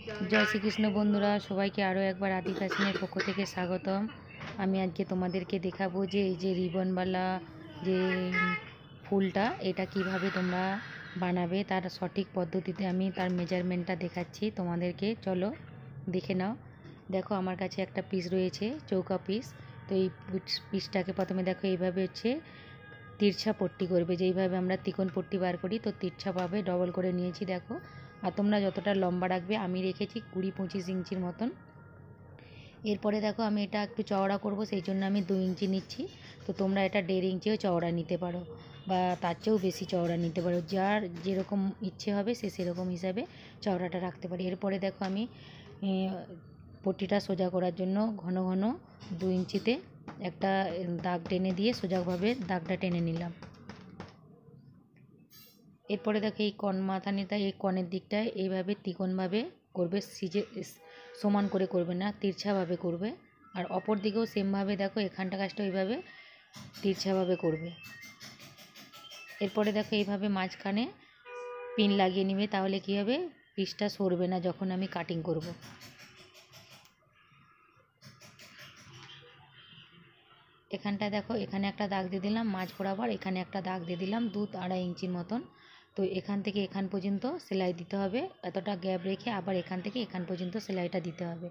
जय श्रीकृष्ण बंधुरा सबाइके आरो एकबार आदि फैशनेर पक्ष थेके स्वागतम। आमी आजके तोमादेरके देखाबो जे एई जे रिबनवाला जे फुलटा एटा किभाबे तोमरा बानाबे तार सठिक पद्धतिते आमी तार मेजारमेंटटा देखाच्छि तोमादेरके। चलो देखे नाओ। देखो आमार काछे एकटा पिस रयेछे चौका पिस। तो এই পিসটাকে প্রথমে দেখো এইভাবে হচ্ছে তিরছা পট্টি করবে, যেইভাবে আমরা তিকোন পট্টি বার করি তো তিরছাভাবে ডবল করে নিয়েছি দেখো। আর তোমরা যতটা লম্বা রাখবে, আমি রেখেছি 20-25 ইঞ্চির মতন। এরপরে দেখো আমি এটা একটু চওড়া করব, সেই জন্য আমি 2 ইঞ্চি নিচ্ছি। তো তোমরা এটা 1.5 ইঞ্চিও চওড়া নিতে পারো বা তার চেয়েও বেশি চওড়া নিতে পারো, যার যেরকম ইচ্ছে হবে সে সেরকম হিসাবে চওড়াটা রাখতে পারে। এরপরে দেখো আমি পট্টিটা সোজা করার জন্য ঘন ঘন 2 ইঞ্চিতে একটা দাগ টেনে দিয়ে সোজাভাবে দাগটা টেনে নিলাম। এরপরে দেখো এই কন মাথানিটা এই কনের দিকটায় এইভাবে তিকোনভাবে করবে, সিজে সমান করে করবে না, তিরছাভাবে করবে। আর অপর দিকেও সেমভাবে দেখো এখানটা কাজটা ওইভাবে তিরছাভাবে করবে। এরপরে দেখো এইভাবে মাঝখানে পিন লাগিয়ে নিবে, তাহলে কী হবে পিসটা সরবে না যখন আমি কাটিং করব। এখানটা দেখো এখানে একটা দাগ দিয়ে দিলাম মাঝ বরাবর, এখানে একটা দাগ দিয়ে দিলাম 2-2.5 ইঞ্চির মতন। তো এখান থেকে এখান পর্যন্ত সেলাই দিতে হবে, এতটা গ্যাপ রেখে আবার এখান থেকে এখান পর্যন্ত সেলাইটা দিতে হবে।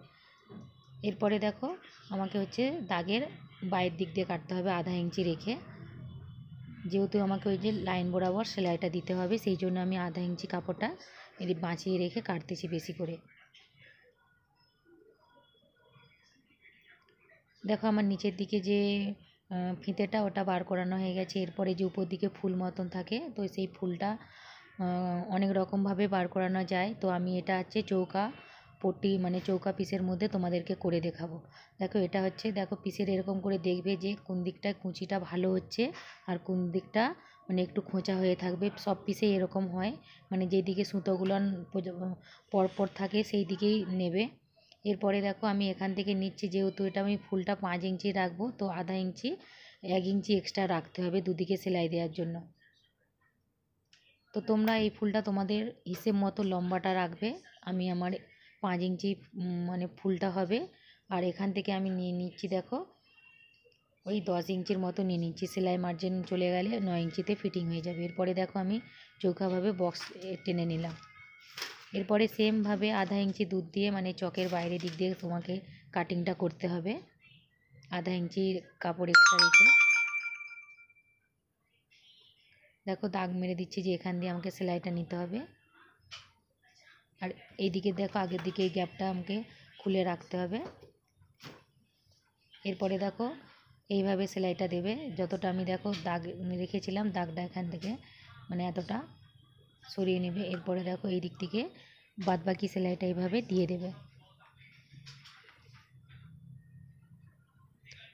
এরপরে দেখো আমাকে হচ্ছে দাগের বাইরের দিক দিয়ে কাটতে হবে 1/2 ইঞ্চি রেখে, যেহেতু আমাকে ওই যে লাইন বরাবর সেলাইটা দিতে হবে সেই জন্য আমি 1/2 ইঞ্চি কাপড়টা বাঁচিয়ে রেখে কাটতেছি বেশি করে। দেখো আমার নিচের দিকে যে ফিতেটা ওটা বার করানো হয়ে গেছে। এরপরে যে উপর দিকে ফুল মতন থাকে তো সেই ফুলটা অনেক রকমভাবে বার করানো যায়। তো আমি এটা হচ্ছে চৌকা পট্টি মানে চৌকা পিসের মধ্যে তোমাদেরকে করে দেখাবো। দেখো এটা হচ্ছে দেখো পিসের এরকম করে দেখবে যে কোন দিকটায় কুঁচিটা ভালো হচ্ছে আর কোন দিকটা মানে একটু খোঁচা হয়ে থাকবে। সব পিসে এরকম হয়, মানে যেদিকে সুতোগুলো পরপর থাকে সেই দিকেই নেবে। এরপরে দেখো আমি এখান থেকে নিচ্ছি, যেহেতু এটা আমি ফুলটা 5 ইঞ্চি রাখবো তো 1/2 ইঞ্চি 1 ইঞ্চি এক্সট্রা রাখতে হবে দুদিকে সেলাই দেওয়ার জন্য। তো তোমরা এই ফুলটা তোমাদের হিসেব মতো লম্বাটা রাখবে। আমি আমার 5 ইঞ্চি মানে ফুলটা হবে, আর এখান থেকে আমি নিয়ে নিচ্ছি দেখো ওই 10 ইঞ্চির মতো নিয়ে নিচ্ছি। সেলাই মার্জিন চলে গেলে 9 ইঞ্চিতে ফিটিং হয়ে যাবে। এরপরে দেখো আমি চৌকাভাবে বক্স টেনে নিলাম। এরপরে সেমভাবে 1/2 ইঞ্চি দুধ দিয়ে মানে চকের বাইরের দিক দিয়ে তোমাকে কাটিংটা করতে হবে 1/2 ইঞ্চি কাপড় এক্সট্রা রেখে। দেখো দাগ মেরে দিচ্ছি যে এখান দিয়ে আমাকে সেলাইটা নিতে হবে, আর এই দিকে দেখো আগের দিকে এই গ্যাপটা আমাকে খুলে রাখতে হবে। এরপরে দেখো এইভাবে সেলাইটা দেবে, যতটা আমি দেখো দাগ রেখেছিলাম দাগটা এখান থেকে মানে এতটা সরিয়ে নেবে। এরপরে দেখো এই দিক থেকে বাদবাকি সেলাইটা এইভাবে দিয়ে দেবে।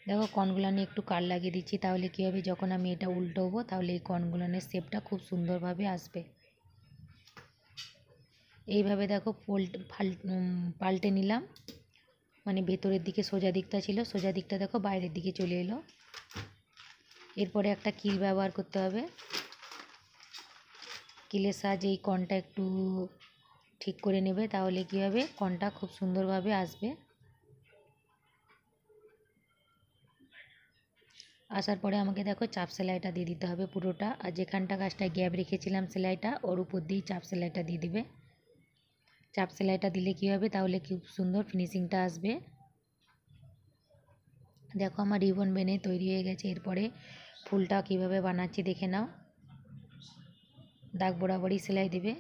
দেখো কনগুলানে একটু কাট লাগিয়ে দিচ্ছি, তাহলে কী হবে যখন আমি এটা উল্টোবো তাহলে এই কনগুলানের শেপটা খুব সুন্দরভাবে আসবে। এইভাবে দেখো পাল্টে নিলাম, মানে ভেতরের দিকে সোজা দিকটা ছিল, সোজা দিকটা দেখো বাইরের দিকে চলে এলো। এরপরে একটা কিল ব্যবহার করতে হবে, কিলের সাহায্যে এই কনটা একটু ঠিক করে নেবে, তাহলে কী হবে কনটা খুব সুন্দরভাবে আসবে। আসার পরে আমাকে দেখো চাপ সেলাইটা দিয়ে দিতে হবে পুরোটা, আর যেখানটা কাজটায় গ্যাপ রেখেছিলাম সেলাইটা ওর উপর দিয়ে চাপ সেলাইটা দিয়ে দিবে। চাপ সেলাইটা দিলে কী হবে তাহলে খুব সুন্দর ফিনিশিংটা আসবে। দেখো আমার রিবন বেনে তৈরি হয়ে গেছে। এরপরে ফুলটা কিভাবে বানাচ্ছি দেখে নাও। দাগ বরাবরই সেলাই দেবে,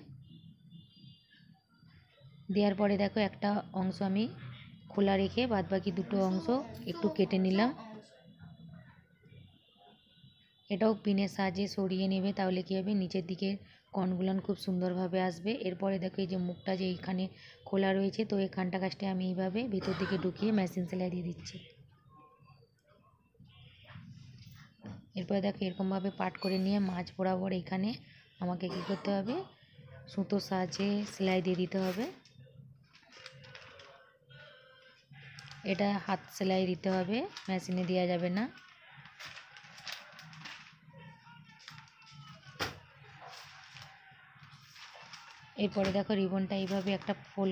দেওয়ার পরে দেখো একটা অংশ আমি খোলা রেখে বাদবাকি দুটো অংশ একটু কেটে নিলাম। এটাও পিনের সাহায্যে সরিয়ে নেবে, তাহলে কী হবে নিচের দিকে কনগুলান খুব সুন্দরভাবে আসবে। এরপরে দেখো এই যে মুখটা যে এইখানে খোলা রয়েছে তো এখানটা কাজটা আমি এইভাবে ভিতর দিকে ঢুকিয়ে মেশিন সেলাই দিয়ে দিচ্ছি। এরপরে দেখো এরকমভাবে পাট করে নিয়ে মাঝ বরাবর এখানে আমাকে কী করতে হবে সুতোর সাহায্যে সেলাই দিয়ে দিতে হবে। এটা হাত সেলাই দিতে হবে, মেশিনে দেওয়া যাবে না। এরপরে দেখো রিবনটা এইভাবে একটা ফোল্ড